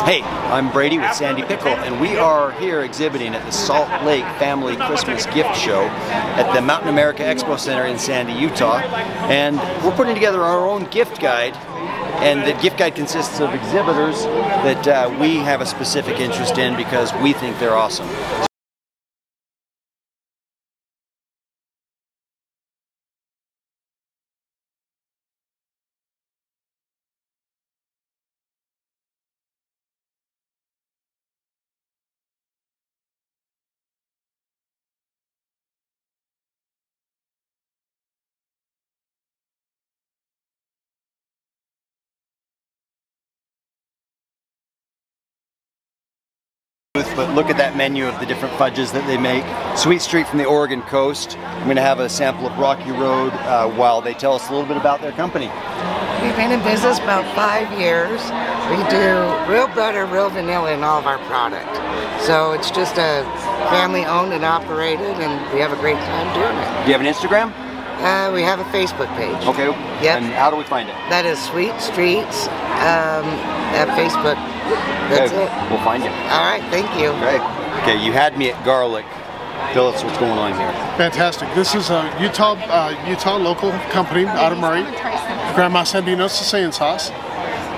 Hey, I'm Brady with Sandy Pickle, and we are here exhibiting at the Salt Lake Family Christmas Gift Show at the Mountain America Expo Center in Sandy, Utah. And we're putting together our own gift guide, and the gift guide consists of exhibitors that we have a specific interest in because we think they're awesome. But look at that menu of the different fudges that they make. Sweet Street from the Oregon coast. I'm going to have a sample of Rocky Road while they tell us a little bit about their company. We've been in business about 5 years. We do real butter, real vanilla in all of our product. So it's just a family owned and operated, and we have a great time doing it. Do you have an Instagram? We have a Facebook page. Okay. Yep. And how do we find it? That is Sweet Streets at Facebook. That's okay. it. We'll find you. All right, thank you. Great. Okay, you had me at garlic. Tell us what's going on here. Fantastic. This is a Utah local company out of Murray. Grandma Sandino's Sicilian sauce.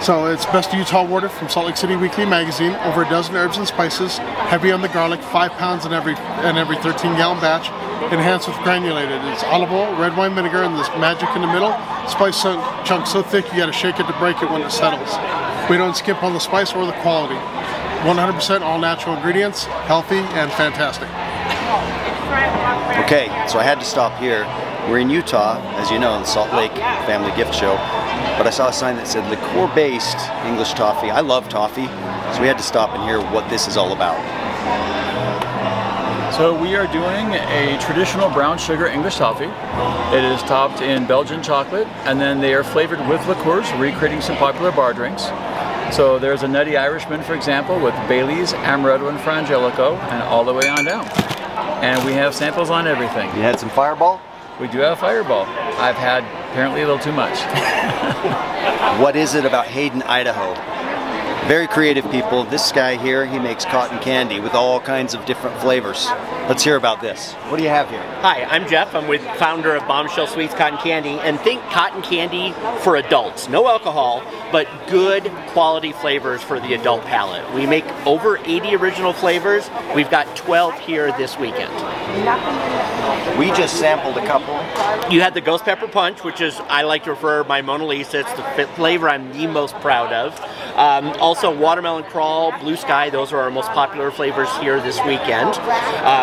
So it's Best Utah awarded from Salt Lake City Weekly magazine. Over a dozen herbs and spices. Heavy on the garlic. 5 pounds in every 13-gallon batch. Enhanced with granulated. It's olive oil, red wine vinegar, and this magic in the middle. Spice chunk so thick you got to shake it to break it when it settles. We don't skip on the spice or the quality. 100% all natural ingredients, healthy and fantastic. Okay, so I had to stop here. We're in Utah, as you know, the Salt Lake Family Gift Show. But I saw a sign that said liqueur-based English toffee. I love toffee, so we had to stop and hear what this is all about. So we are doing a traditional brown sugar English toffee. It is topped in Belgian chocolate, and then they are flavored with liqueurs, recreating some popular bar drinks. So there's a Nutty Irishman, for example, with Bailey's, Amaretto, and Frangelico, and all the way on down. And we have samples on everything. You had some Fireball? We do have Fireball. I've had apparently a little too much. What is it about Hayden, Idaho? Very creative people. This guy here, he makes cotton candy with all kinds of different flavors. Let's hear about this. What do you have here? Hi, I'm Jeff. I'm with founder of Bombshell Sweets Cotton Candy, and think cotton candy for adults. No alcohol, but good quality flavors for the adult palate. We make over 80 original flavors. We've got 12 here this weekend. We just sampled a couple. You had the Ghost Pepper Punch, which is, I like to refer my Mona Lisa. It's the flavor I'm the most proud of. Also Watermelon Crawl, Blue Sky, those are our most popular flavors here this weekend.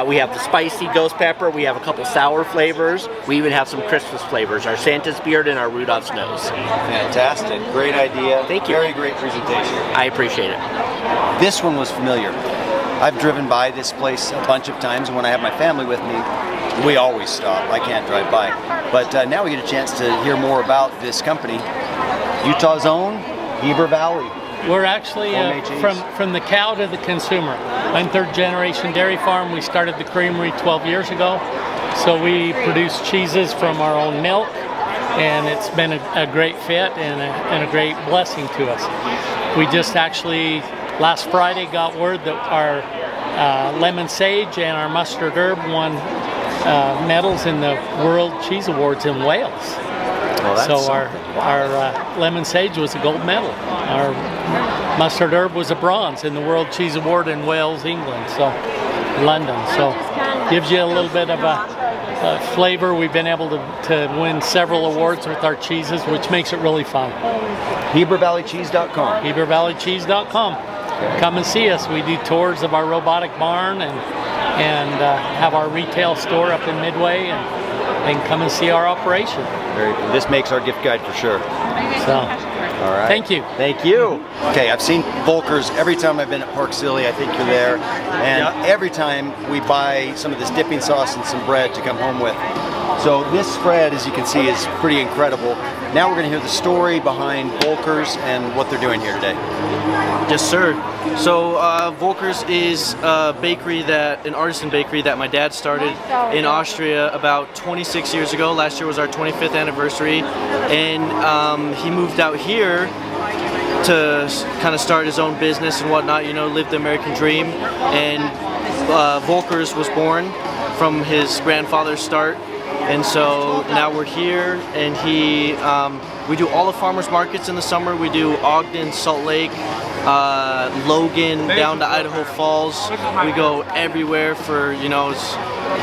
We have the spicy Ghost Pepper, we have a couple sour flavors, we even have some Christmas flavors, our Santa's Beard and our Rudolph's Nose. Fantastic, great idea. Thank you. Very great presentation. I appreciate it. This one was familiar. I've driven by this place a bunch of times, and when I have my family with me, we always stop. I can't drive by. But now we get a chance to hear more about this company. Utah's own Heber Valley. We're actually from the cow to the consumer. I'm third generation dairy farm. We started the creamery 12 years ago. So we produce cheeses from our own milk, and it's been a great fit and a great blessing to us. We just actually, last Friday, got word that our lemon sage and our mustard herb won medals in the World Cheese Awards in Wales. Well, so our lemon sage was a gold medal. Our mustard herb was a bronze in the World Cheese Award in Wales, England, so London. So gives you a little bit of a flavor. We've been able to win several awards with our cheeses, which makes it really fun. HeberValleyCheese.com. HeberValleyCheese.com. Come and see us. We do tours of our robotic barn and have our retail store up in Midway, and come and see our operation. This makes our gift guide for sure. So, all right. Thank you. Thank you. Okay, I've seen Volker's every time I've been at Park Silly. I think you're there. And every time we buy some of this dipping sauce and some bread to come home with. So this spread, as you can see, is pretty incredible. Now we're going to hear the story behind Volker's and what they're doing here today. Yes, sir. So Volker's is a bakery an artisan bakery that my dad started in Austria about 26 years ago. Last year was our 25th anniversary, and he moved out here to kind of start his own business and whatnot, you know, live the American dream. And Volkers was born from his grandfather's start. And so now we're here, and we do all the farmers markets in the summer. We do Ogden, Salt Lake, Logan, down to Idaho Falls. We go everywhere for, you know,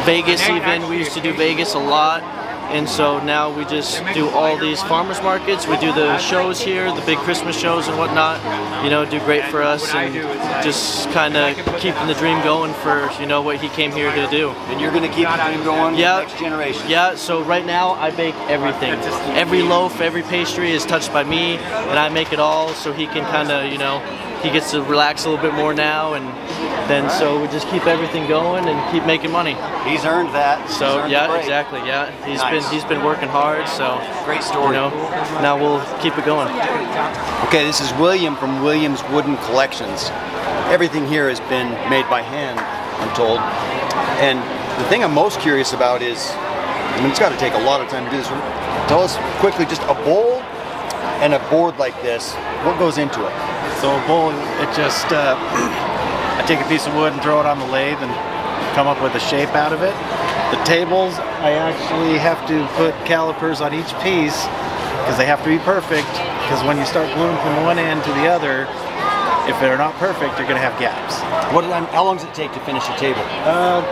Vegas even. We used to do Vegas a lot. And so now we just do all these farmers markets. We do the shows here, the big Christmas shows and whatnot. You know, do great for us, and just kind of keeping the dream going for, you know, what he came here to do. And you're going to keep the dream going for the next generation. Yeah, so right now I bake everything. Every loaf, every pastry is touched by me, and I make it all so he can kind of, you know, he gets to relax a little bit more now, and then so we just keep everything going and keep making money. He's earned that. So yeah, exactly. Yeah, he's been working hard. So great story. You know, now we'll keep it going. Okay, this is William from Williams Wooden Collections. Everything here has been made by hand, I'm told. And the thing I'm most curious about is, I mean, it's got to take a lot of time to do this. Tell us quickly, just a bowl and a board like this, what goes into it? So a bowl, it just, I take a piece of wood and throw it on the lathe and come up with a shape out of it. The tables, I actually have to put calipers on each piece because they have to be perfect, because when you start gluing from one end to the other, if they're not perfect, you're going to have gaps. How long does it take to finish a table?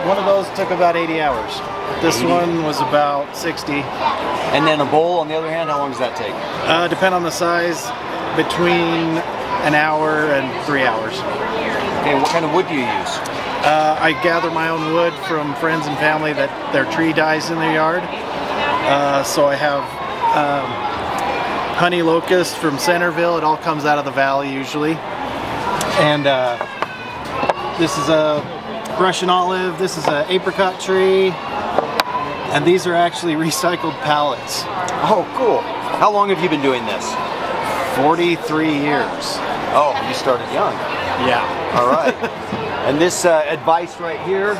One of those took about 80 hours. This one was about 60. And then a bowl, on the other hand, how long does that take? Depend on the size, between an hour and 3 hours. Okay, what kind of wood do you use? I gather my own wood from friends and family that their tree dies in their yard. So I have honey locust from Centerville. It all comes out of the valley usually. And this is a Russian olive. This is an apricot tree. And these are actually recycled pallets. Oh, cool. How long have you been doing this? 43 years. Oh, you started young. Yeah. All right. And this advice right here,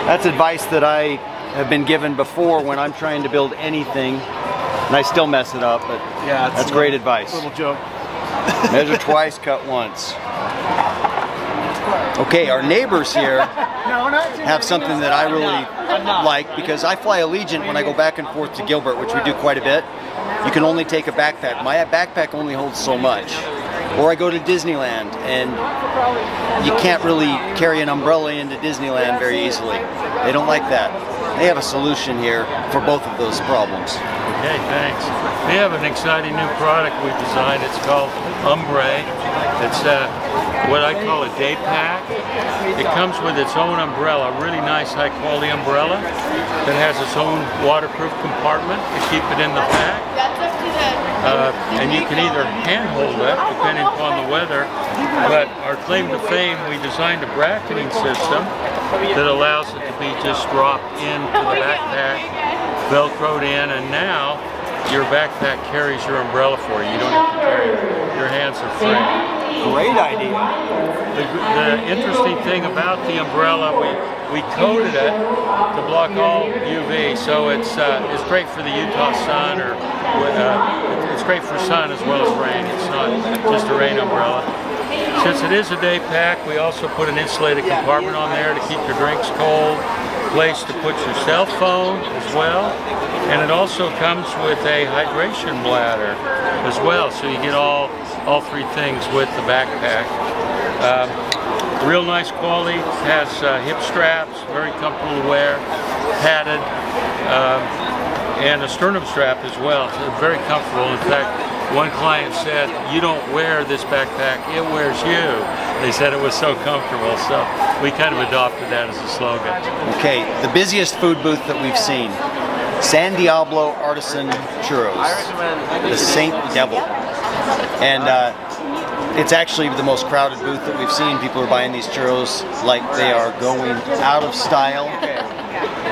that's advice that I have been given before when I'm trying to build anything, and I still mess it up, but yeah, that's great advice. Little joke. Measure twice, cut once. Okay, our neighbors here have something that I really like, because I fly Allegiant when I go back and forth to Gilbert, which we do quite a bit. You can only take a backpack. My backpack only holds so much. Or I go to Disneyland, and you can't really carry an umbrella into Disneyland very easily. They don't like that. They have a solution here for both of those problems. Okay, thanks. We have an exciting new product we've designed. It's called Umbre. It's what I call a day pack. It comes with its own umbrella, a really nice high quality umbrella that has its own waterproof compartment to keep it in the pack. And you can either handhold it depending upon the weather, but our claim to fame, we designed a bracketing system that allows it to be just dropped into the backpack, velcroed in, and now your backpack carries your umbrella for you. You don't have to carry it. Your hands are free. Great idea. The interesting thing about the umbrella, we coated it to block all UV, so it's great for the Utah sun, or it's great for sun as well as rain. It's not just a rain umbrella. Since it is a day pack, we also put an insulated compartment on there to keep your drinks cold, place to put your cell phone as well, and it also comes with a hydration bladder as well, so you get all three things with the backpack. Real nice quality, has hip straps, very comfortable to wear, padded, and a sternum strap as well, so very comfortable. In fact, one client said, "You don't wear this backpack, it wears you." They said it was so comfortable, so we kind of adopted that as a slogan. Okay, the busiest food booth that we've seen, San Diablo Artisan Churros, the Saint Devil. And it's actually the most crowded booth that we've seen. People are buying these churros like they are going out of style.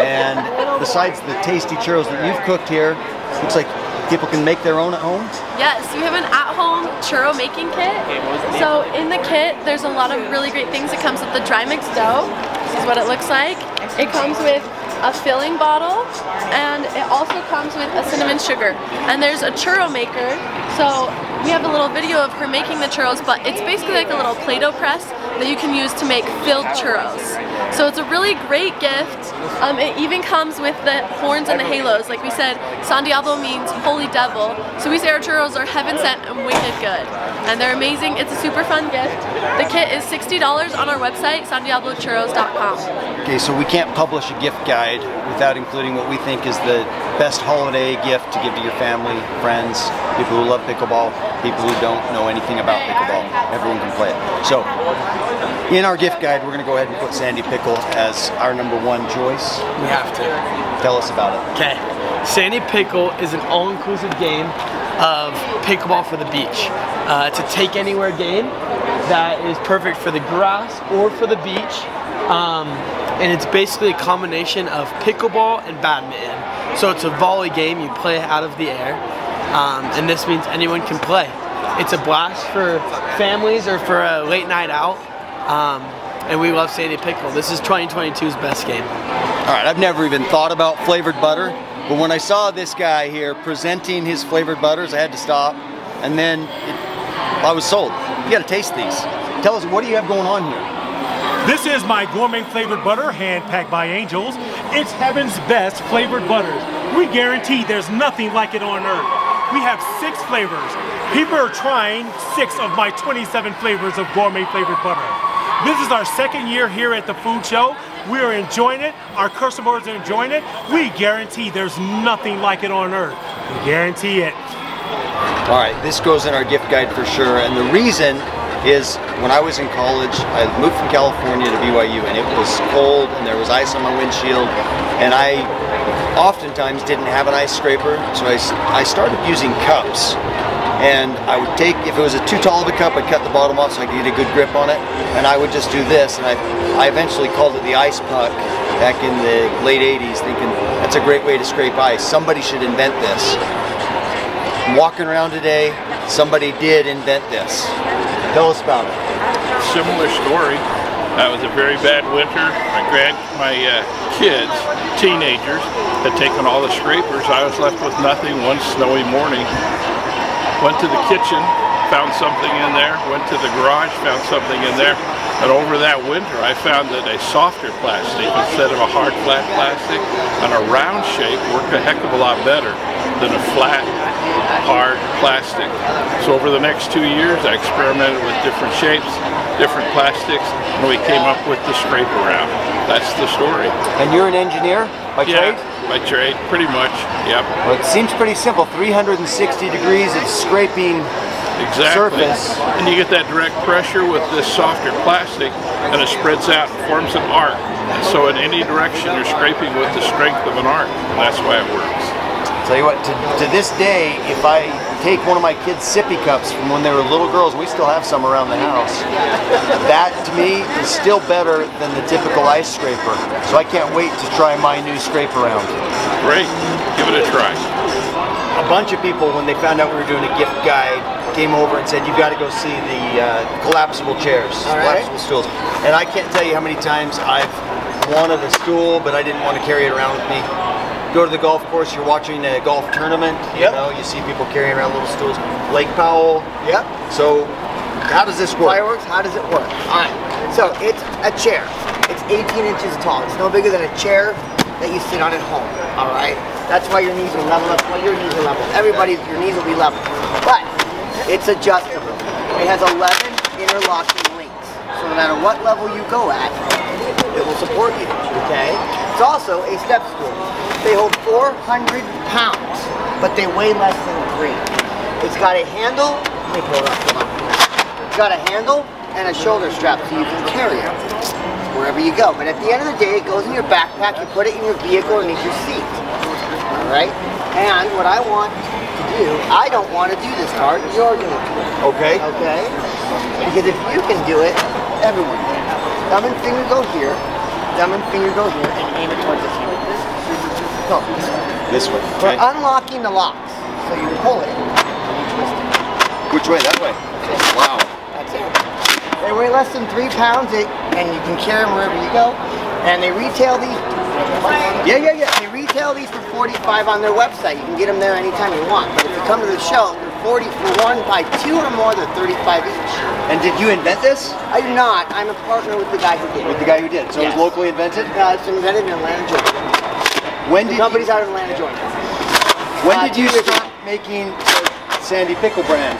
And besides the tasty churros that you've cooked here, looks like people can make their own at home? Yes, we have an at-home churro making kit. So in the kit, there's a lot of really great things. It comes with the dry mix dough. This is what it looks like. It comes with a filling bottle, and it also comes with a cinnamon sugar. And there's a churro maker, so we have a little video of her making the churros, but it's basically like a little Play-Doh press that you can use to make filled churros. So it's a really great gift. It even comes with the horns and the halos. Like we said, San Diablo means holy devil. So we say our churros are heaven sent and wicked good. And they're amazing. It's a super fun gift. The kit is $60 on our website, sandiablochurros.com. Okay, so we can't publish a gift guide without including what we think is the best holiday gift to give to your family, friends, people who love pickleball, people who don't know anything about pickleball. Everyone can play it. So, in our gift guide, we're going to go ahead and put Sandy Pickle as our #1 choice. We have to. Tell us about it. Okay. Sandy Pickle is an all-inclusive game of pickleball for the beach. It's a take-anywhere game that is perfect for the grass or for the beach. And it's basically a combination of pickleball and badminton. So it's a volley game, you play it out of the air. And this means anyone can play. It's a blast for families or for a late night out. And we love Sandy Pickle. This is 2022's best game. All right, I've never even thought about flavored butter, but when I saw this guy here presenting his flavored butters, I had to stop, and then I was sold. You gotta taste these. Tell us, what do you have going on here? This is my gourmet flavored butter, hand-packed by Angels. It's heaven's best flavored butters. We guarantee there's nothing like it on earth. We have 6 flavors. People are trying 6 of my 27 flavors of gourmet flavored butter. This is our 2nd year here at the food show. We are enjoying it. Our customers are enjoying it. We guarantee there's nothing like it on earth. We guarantee it. All right, this goes in our gift guide for sure. And the reason is when I was in college, I moved from California to BYU, and it was cold and there was ice on my windshield, and I oftentimes didn't have an ice scraper, so I started using cups. And I would take, if it was too tall of a cup, I'd cut the bottom off so I could get a good grip on it, and I would just do this, and I eventually called it the ice puck back in the late 80s, thinking that's a great way to scrape ice. Somebody should invent this. I'm walking around today, somebody did invent this. Tell us about it. Similar story. It was a very bad winter. My kids, teenagers, had taken all the scrapers. I was left with nothing one snowy morning. Went to the kitchen, found something in there. Went to the garage, found something in there. And over that winter, I found that a softer plastic instead of a hard, flat plastic, and a round shape worked a heck of a lot better than a flat, hard plastic. So over the next 2 years, I experimented with different shapes, different plastics, and we came up with the scrape around. That's the story. And you're an engineer by trade? By trade, pretty much, yep. Well, it seems pretty simple. 360 degrees of scraping surface. And you get that direct pressure with this softer plastic, and it spreads out and forms an arc. So in any direction, you're scraping with the strength of an arc, and that's why it works. Tell you what, to this day, if I take one of my kids' sippy cups from when they were little girls, we still have some around the house, that to me is still better than the typical ice scraper. So I can't wait to try my new scrape around. Great, give it a try. A bunch of people, when they found out we were doing a gift guide, came over and said, you've got to go see the collapsible chairs, collapsible stools. And I can't tell you how many times I've wanted a stool, but I didn't want to carry it around with me. Go to the golf course, you're watching a golf tournament, you know, you see people carrying around little stools. Lake Powell. Yep. So, how does this work? Fireworks, how does it work? All right, so it's a chair. It's 18 inches tall. It's no bigger than a chair that you sit on at home, all right? That's why your knees are level. That's why your knees are level. Everybody's, your knees will be level. But it's adjustable. It has 11 interlocking links. So no matter what level you go at, it will support you, okay? It's also a step stool. They hold 400 pounds, but they weigh less than 3. It's got a handle, let me pull it up, come on. It's got a handle and a shoulder strap so you can carry it wherever you go. But at the end of the day, it goes in your backpack, you put it in your vehicle underneath your seat. Alright? And what I want to do, I don't want to do this part, you're going to do it. Okay. Okay? Because if you can do it, everyone can. Thumb and finger go here, thumb and finger go here, and aim it towards the ceiling. Go this way. This way. We're unlocking the locks. So you pull it and you twist it. Which way? That way. Wow. That's it. They weigh less than 3 pounds and you can carry them wherever you go. And they retail these. They retail these for $45 on their website. You can get them there anytime you want. But if you come to the show, they're 40 for one, buy 2 or more, they're 35 each. And did you invent this? I do not. I'm a partner with the guy who did it. With the guy who did. So Yes. it was locally invented? It's invented in Atlanta, Georgia. When The did company's out of Atlanta, Georgia. When did you 2 years start making the Sandy Pickle brand?